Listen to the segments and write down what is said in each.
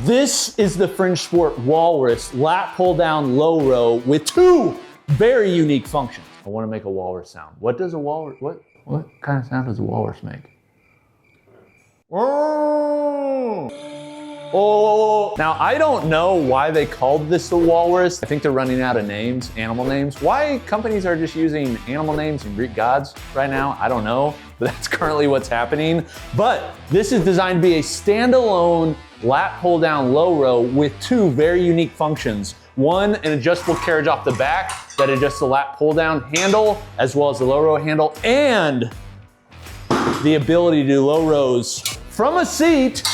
This is the Fringe Sport Walrus lat pull down low row with two very unique functions. I want to make a walrus sound. What does a walrus, what kind of sound does a walrus make? Oh. Now, I don't know why they called this the walrus. I think they're running out of names, animal names. Why companies are just using animal names and Greek gods right now, I don't know, but that's currently what's happening. But this is designed to be a standalone lat pull down low row with two very unique functions. One, an adjustable carriage off the back that adjusts the lat pull down handle as well as the low row handle, and the ability to do low rows from a seat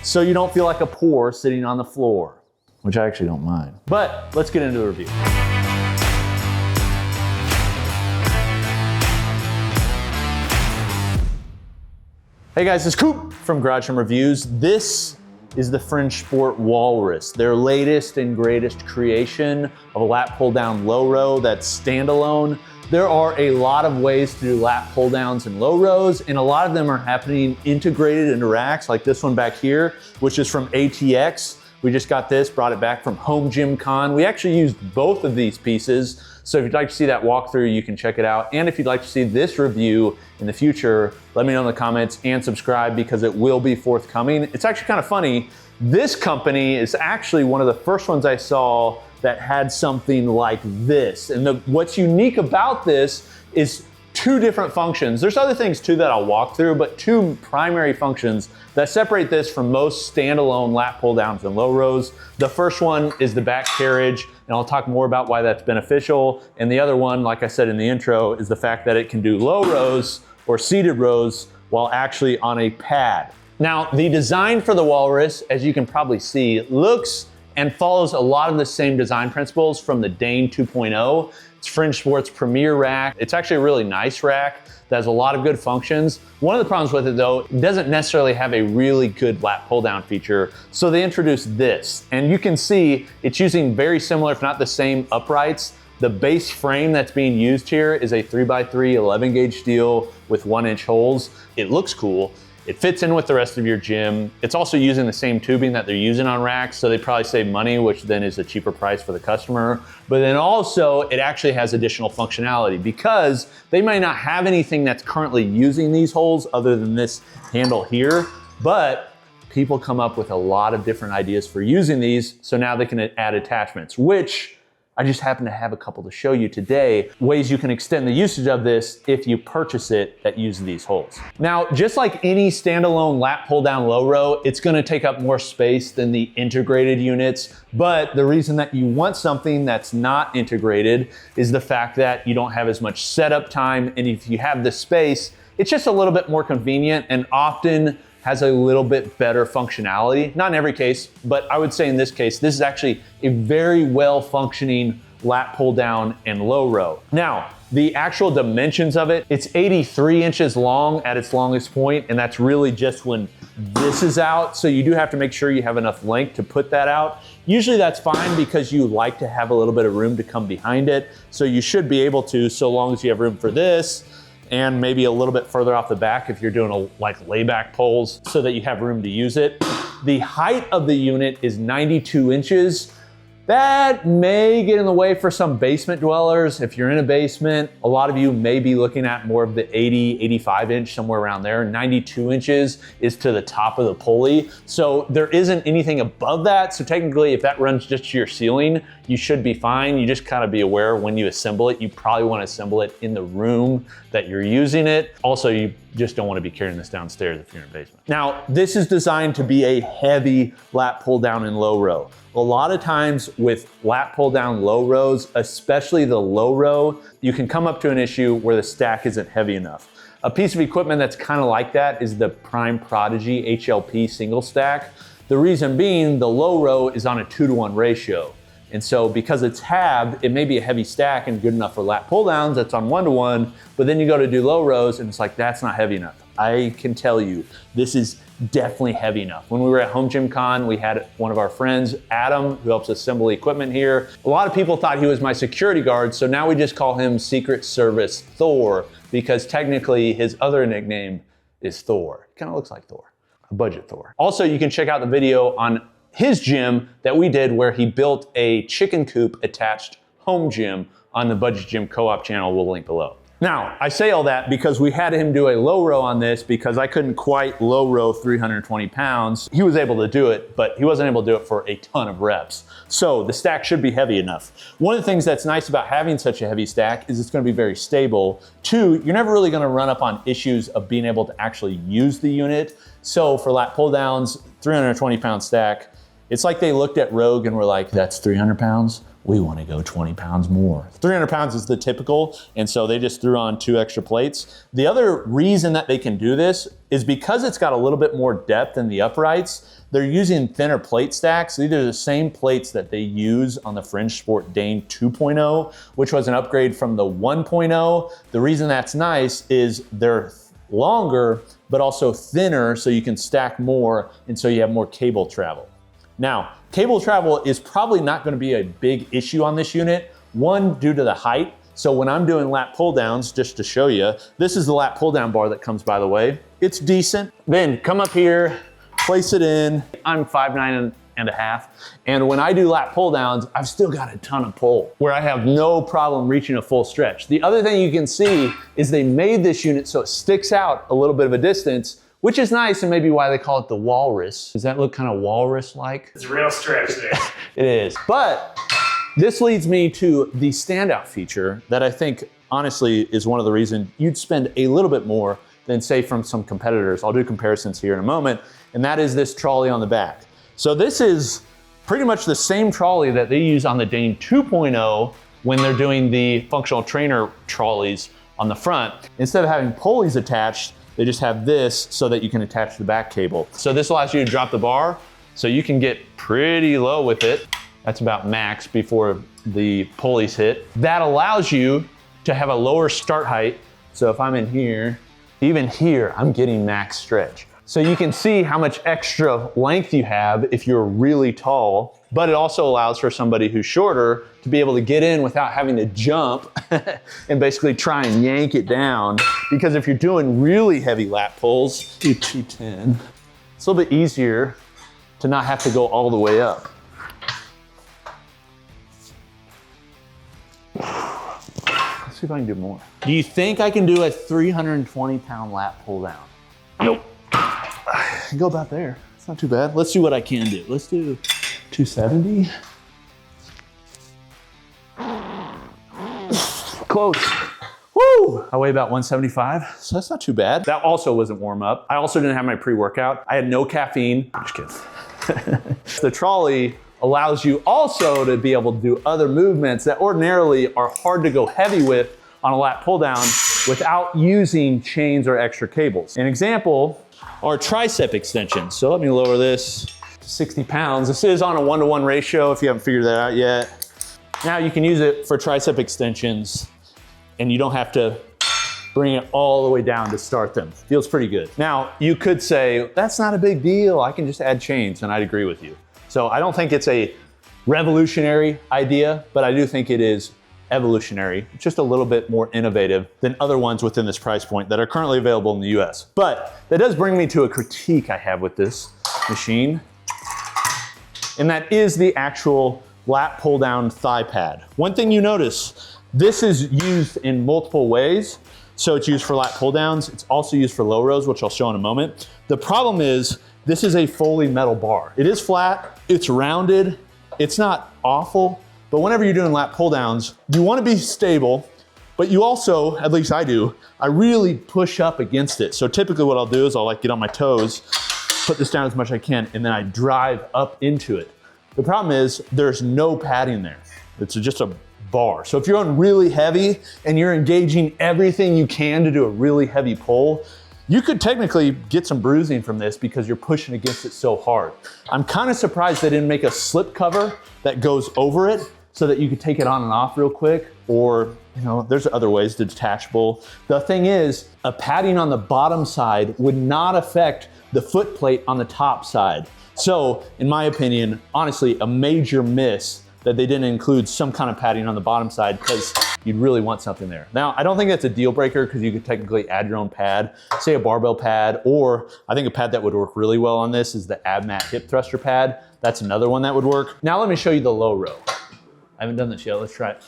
so you don't feel like a poor sitting on the floor, which I actually don't mind. But let's get into the review. Hey guys, it's Coop from Garage Home Reviews. This is the Fringe Sport Walrus, their latest and greatest creation of a lat pull down low row that's standalone. There are a lot of ways to do lat pull downs and low rows, and a lot of them are happening integrated into racks, like this one back here, which is from ATX. We just got this, brought it back from Home Gym Con. We actually used both of these pieces. So if you'd like to see that walkthrough, you can check it out. And if you'd like to see this review in the future, let me know in the comments and subscribe because it will be forthcoming. It's actually kind of funny. This company is actually one of the first ones I saw that had something like this. And what's unique about this is two different functions. There's other things too that I'll walk through, but two primary functions that separate this from most standalone lat pull downs and low rows. The first one is the back carriage, and I'll talk more about why that's beneficial. And the other one, like I said in the intro, is the fact that it can do low rows or seated rows while actually on a pad. Now, the design for the Walrus, as you can probably see, looks and follows a lot of the same design principles from the Dane 2.0. It's Fringe Sport's premier rack. It's actually a really nice rack that has a lot of good functions. One of the problems with it though, it doesn't necessarily have a really good lat pull down feature. So they introduced this, and you can see it's using very similar, if not the same uprights. The base frame that's being used here is a 3x3 11 gauge steel with 1-inch holes. It looks cool. It fits in with the rest of your gym. It's also using the same tubing that they're using on racks, so they probably save money, which then is a cheaper price for the customer. But then also, it actually has additional functionality because they might not have anything that's currently using these holes other than this handle here, but people come up with a lot of different ideas for using these, so now they can add attachments, which I just happen to have a couple to show you today, ways you can extend the usage of this if you purchase it that use these holes. Now, just like any standalone lat pull down low row, it's gonna take up more space than the integrated units. But the reason that you want something that's not integrated is the fact that you don't have as much setup time. And if you have the space, it's just a little bit more convenient and often has a little bit better functionality. Not in every case, but I would say in this case, this is actually a very well functioning lat pull down and low row. Now, the actual dimensions of it, it's 83 inches long at its longest point, and that's really just when this is out. So you do have to make sure you have enough length to put that out. Usually that's fine because you like to have a little bit of room to come behind it. So you should be able to, so long as you have room for this, and maybe a little bit further off the back if you're doing like layback poles so that you have room to use it. The height of the unit is 92 inches. That may get in the way for some basement dwellers. If you're in a basement, a lot of you may be looking at more of the 80, 85 inch, somewhere around there. 92 inches is to the top of the pulley. So there isn't anything above that. So technically, if that runs just to your ceiling, you should be fine. You just kind of be aware when you assemble it, you probably want to assemble it in the room that you're using it. Also, you just don't want to be carrying this downstairs if you're in a basement. Now, this is designed to be a heavy lat pull down and low row. A lot of times with lat pull down low rows, especially the low row, you can come up to an issue where the stack isn't heavy enough. A piece of equipment that's kind of like that is the Prime Prodigy HLP single stack. The reason being the low row is on a 2-to-1 ratio. And so because it's halved, it may be a heavy stack and good enough for lat pull downs, that's on 1-to-1, but then you go to do low rows and it's like, that's not heavy enough. I can tell you, this is definitely heavy enough. When we were at Home Gym Con, we had one of our friends, Adam, who helps assemble equipment here. A lot of people thought he was my security guard, so now we just call him Secret Service Thor, because technically his other nickname is Thor. It kind of looks like Thor, a budget Thor. Also, you can check out the video on his gym that we did where he built a chicken coop attached home gym on the Budget Gym Co-op channel. We'll link below. Now, I say all that because we had him do a low row on this because I couldn't quite low row 320 pounds. He was able to do it, but he wasn't able to do it for a ton of reps. So the stack should be heavy enough. One of the things that's nice about having such a heavy stack is it's gonna be very stable. Two, you're never really gonna run up on issues of being able to actually use the unit. So for lat pull downs, 320 pound stack, it's like they looked at Rogue and were like, that's 300 pounds? We want to go 20 pounds more. 300 pounds is the typical, and so they just threw on 2 extra plates. The other reason that they can do this is because it's got a little bit more depth in the uprights, they're using thinner plate stacks. These are the same plates that they use on the Fringe Sport Dane 2.0, which was an upgrade from the 1.0. The reason that's nice is they're longer, but also thinner, so you can stack more, and so you have more cable travel. Now, cable travel is probably not gonna be a big issue on this unit. One, due to the height. So when I'm doing lat pull downs, just to show you, this is the lat pull down bar that comes by the way. It's decent. Then come up here, place it in. I'm 5'9" and a half. And when I do lat pull downs, I've still got a ton of pull where I have no problem reaching a full stretch. The other thing you can see is they made this unit so it sticks out a little bit of a distance, which is nice and maybe why they call it the walrus. Does that look kind of walrus-like? It's a real stretch there. It is. But this leads me to the standout feature that I think honestly is one of the reasons you'd spend a little bit more than say from some competitors. I'll do comparisons here in a moment, and that is this trolley on the back. So this is pretty much the same trolley that they use on the Dane 2.0 when they're doing the functional trainer trolleys on the front. Instead of having pulleys attached, they just have this so that you can attach the back cable. So this allows you to drop the bar so you can get pretty low with it. That's about max before the pulleys hit. That allows you to have a lower start height. So if I'm in here, even here, I'm getting max stretch. So you can see how much extra length you have if you're really tall, but it also allows for somebody who's shorter to be able to get in without having to jump and basically try and yank it down. Because if you're doing really heavy lat pulls, do 210, it's a little bit easier to not have to go all the way up. Let's see if I can do more. Do you think I can do a 320 pound lat pull down? Nope. I can go about there. It's not too bad. Let's see what I can do. Let's do 270. Close. Woo! I weigh about 175, so that's not too bad. That also wasn't warm up. I also didn't have my pre-workout. I had no caffeine. I'm just kidding. The trolley allows you also to be able to do other movements that ordinarily are hard to go heavy with on a lat pull down without using chains or extra cables. An example are tricep extensions. So let me lower this to 60 pounds. This is on a 1-to-1 ratio if you haven't figured that out yet. Now you can use it for tricep extensions and you don't have to bring it all the way down to start them. Feels pretty good. Now you could say, that's not a big deal. I can just add chains, and I'd agree with you. So I don't think it's a revolutionary idea, but I do think it is evolutionary, just a little bit more innovative than other ones within this price point that are currently available in the US. But that does bring me to a critique I have with this machine, and that is the actual lat pull down thigh pad. One thing you notice, this is used in multiple ways. So it's used for lat pull downs. It's also used for low rows, which I'll show in a moment. The problem is this is a fully metal bar. It is flat, it's rounded, it's not awful, but whenever you're doing lat pull downs, you want to be stable, but you also, at least I do, I really push up against it. So typically what I'll do is I'll like get on my toes, put this down as much as I can, and then I drive up into it. The problem is there's no padding there. It's just a bar. So if you're on really heavy and you're engaging everything you can to do a really heavy pull, you could technically get some bruising from this because you're pushing against it so hard. I'm kind of surprised they didn't make a slip cover that goes over it so that you could take it on and off real quick, or there's other ways to detachable. The thing is, a padding on the bottom side would not affect the foot plate on the top side. So in my opinion, honestly, a major miss that they didn't include some kind of padding on the bottom side because you'd really want something there. Now, I don't think that's a deal breaker because you could technically add your own pad, say a barbell pad, or I think a pad that would work really well on this is the AbMat hip thruster pad. That's another one that would work. Now let me show you the low row. I haven't done this yet, let's try it.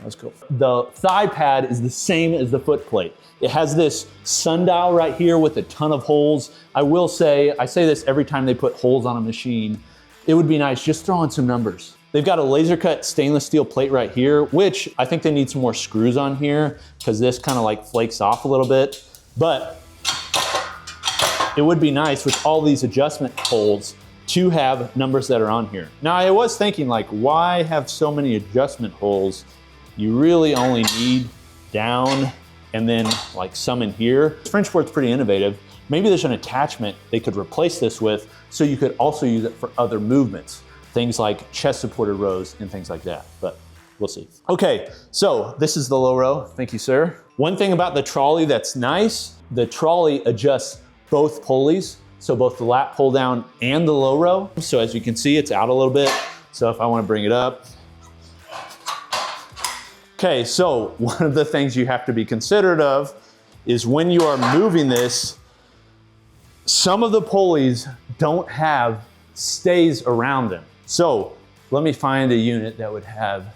That's cool. The thigh pad is the same as the foot plate. It has this sundial right here with a ton of holes. I will say, I say this every time they put holes on a machine, it would be nice just throw in some numbers. They've got a laser cut stainless steel plate right here, which I think they need some more screws on here because this kind of like flakes off a little bit. But it would be nice with all these adjustment holes to have numbers that are on here. Now I was thinking like, why have so many adjustment holes? You really only need down and then like some in here. French board's pretty innovative. Maybe there's an attachment they could replace this with so you could also use it for other movements. Things like chest supported rows and things like that, but we'll see. Okay, so this is the low row. Thank you, sir. One thing about the trolley that's nice, the trolley adjusts both pulleys, so both the lat pull down and the low row. So as you can see, it's out a little bit. So if I want to bring it up. Okay, so one of the things you have to be considerate of is when you are moving this, some of the pulleys don't have stays around them. So let me find a unit that would have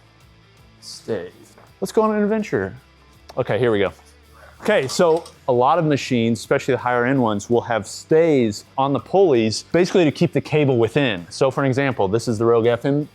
stays. Let's go on an adventure. Okay, here we go. Okay, so a lot of machines, especially the higher end ones, will have stays on the pulleys, basically to keep the cable within. So for an example, this is the Rogue FM.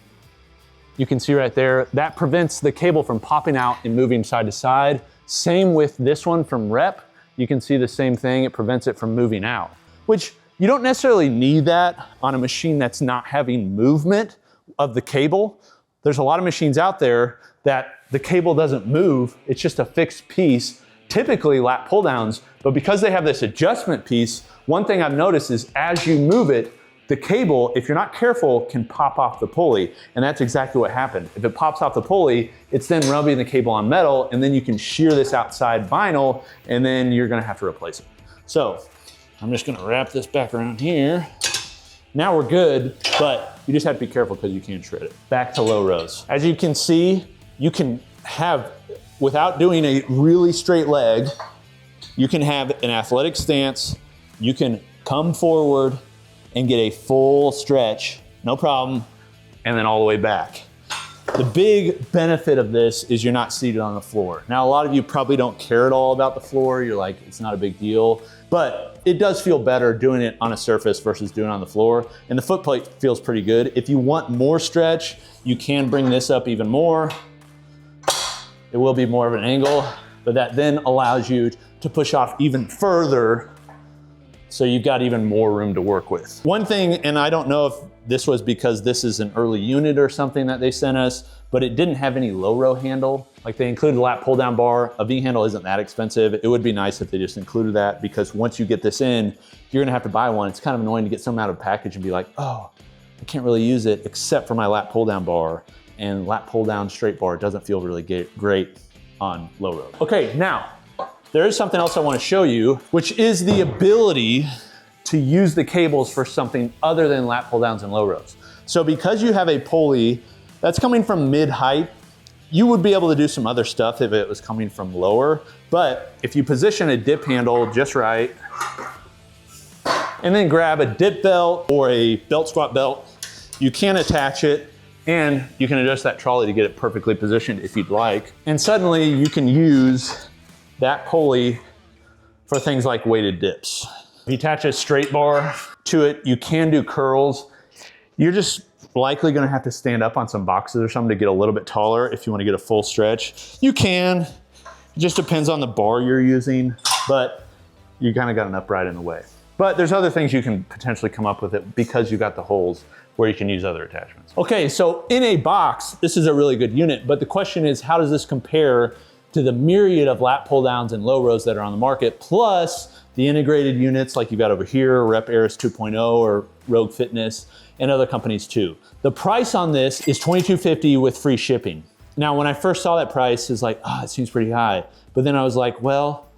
You can see right there, that prevents the cable from popping out and moving side to side. Same with this one from Rep. You can see the same thing, it prevents it from moving out, which you don't necessarily need that on a machine that's not having movement of the cable. There's a lot of machines out there that the cable doesn't move, it's just a fixed piece, typically lat pull downs, but because they have this adjustment piece, one thing I've noticed is as you move it, the cable, if you're not careful, can pop off the pulley, and that's exactly what happened. If it pops off the pulley, it's then rubbing the cable on metal, and then you can shear this outside vinyl, and then you're gonna have to replace it. So, I'm just gonna wrap this back around here. Now we're good, but you just have to be careful because you can shred it. Back to low rows. As you can see, you can have, without doing a really straight leg, you can have an athletic stance, you can come forward and get a full stretch, no problem, and then all the way back. The big benefit of this is you're not seated on the floor. Now, a lot of you probably don't care at all about the floor. You're like, it's not a big deal, but it does feel better doing it on a surface versus doing it on the floor. And the foot plate feels pretty good. If you want more stretch, you can bring this up even more. It will be more of an angle, but that then allows you to push off even further, so you've got even more room to work with. One thing, and I don't know if this was because this is an early unit or something that they sent us, but it didn't have any low row handle. Like they included a lat pull down bar. A V handle isn't that expensive. It would be nice if they just included that, because once you get this in, you're gonna have to buy one. It's kind of annoying to get something out of a package and be like, oh, I can't really use it except for my lat pull down bar, and lat pull down straight bar doesn't feel really great on low row. Okay, now, there is something else I want to show you, which is the ability to use the cables for something other than lat pull downs and low rows. So because you have a pulley that's coming from mid-height, you would be able to do some other stuff if it was coming from lower, but if you position a dip handle just right, and then grab a dip belt or a belt squat belt, you can attach it, and you can adjust that trolley to get it perfectly positioned if you'd like. And suddenly you can use that pulley for things like weighted dips. If you attach a straight bar to it, you can do curls. You're just likely gonna have to stand up on some boxes or something to get a little bit taller if you wanna get a full stretch. You can, it just depends on the bar you're using, but you kinda got an upright in the way. But there's other things you can potentially come up with it because you got the holes where you can use other attachments. Okay, so in a box, this is a really good unit, but the question is, how does this compare to the myriad of lat pull downs and low rows that are on the market, plus the integrated units like you got over here, Rep Aris 2.0 or Rogue Fitness, and other companies too. The price on this is $22.50 with free shipping. Now, when I first saw that price, it's like, it seems pretty high. But then I was like, well,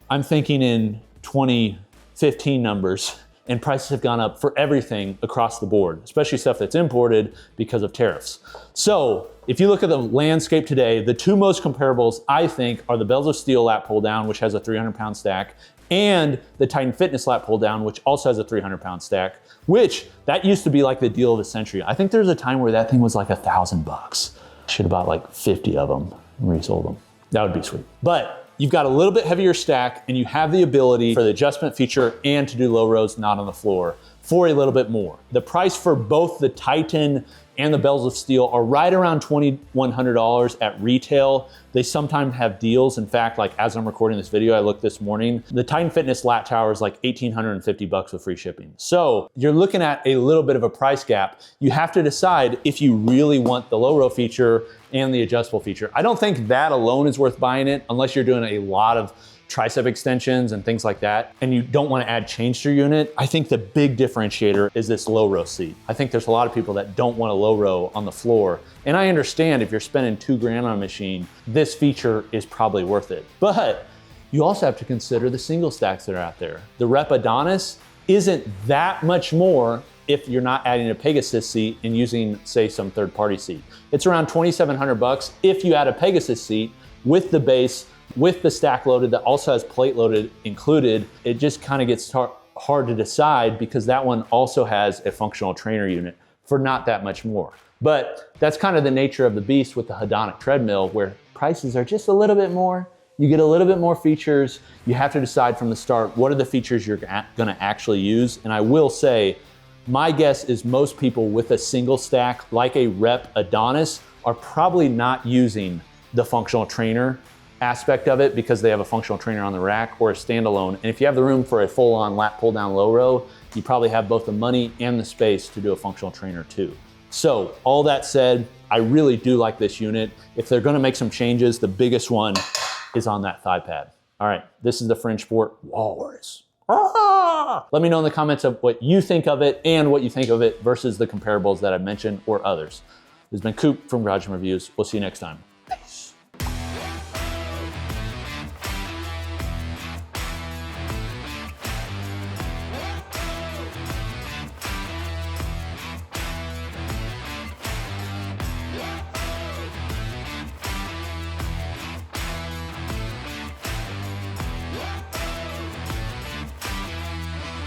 I'm thinking in 2015 numbers, and prices have gone up for everything across the board, especially stuff that's imported because of tariffs. So if you look at the landscape today, the two most comparables I think are the Bells of Steel lat pull down, which has a 300-pound stack, and the Titan Fitness lat pull down, which also has a 300-pound stack, which that used to be like the deal of the century. I think there's a time where that thing was like $1,000. Should have bought like 50 of them and resold them. That would be sweet. But you've got a little bit heavier stack and you have the ability for the adjustment feature and to do low rows not on the floor for a little bit more. The price for both the Titan and the Bells of Steel are right around $2,100 at retail. They sometimes have deals. In fact, like as I'm recording this video, I looked this morning, the Titan Fitness lat tower is like $1,850 with free shipping. So you're looking at a little bit of a price gap. You have to decide if you really want the low row feature and the adjustable feature. I don't think that alone is worth buying it unless you're doing a lot of tricep extensions and things like that, and you don't want to add change to your unit. I think the big differentiator is this low row seat. I think there's a lot of people that don't want a low row on the floor, and I understand if you're spending $2,000 on a machine, this feature is probably worth it. But you also have to consider the single stacks that are out there. The Rep Adonis isn't that much more if you're not adding a Pegasus seat and using, say, some third-party seat. It's around $2,700 if you add a Pegasus seat with the base, with the stack loaded that also has plate loaded included. It just kind of gets hard to decide because that one also has a functional trainer unit for not that much more. But that's kind of the nature of the beast with the hedonic treadmill, where prices are just a little bit more. You get a little bit more features. You have to decide from the start, what are the features you're gonna actually use? And I will say, my guess is most people with a single stack, like a Rep Adonis, are probably not using the functional trainer aspect of it because they have a functional trainer on the rack or a standalone. And if you have the room for a full-on lat pull down low row, you probably have both the money and the space to do a functional trainer too. So all that said, I really do like this unit. If they're gonna make some changes, the biggest one is on that thigh pad. All right, this is the Fringe Sport Walrus. Let me know in the comments of what you think of it and what you think of it versus the comparables that I mentioned or others. This has been Coop from Garage Gym Reviews. We'll see you next time.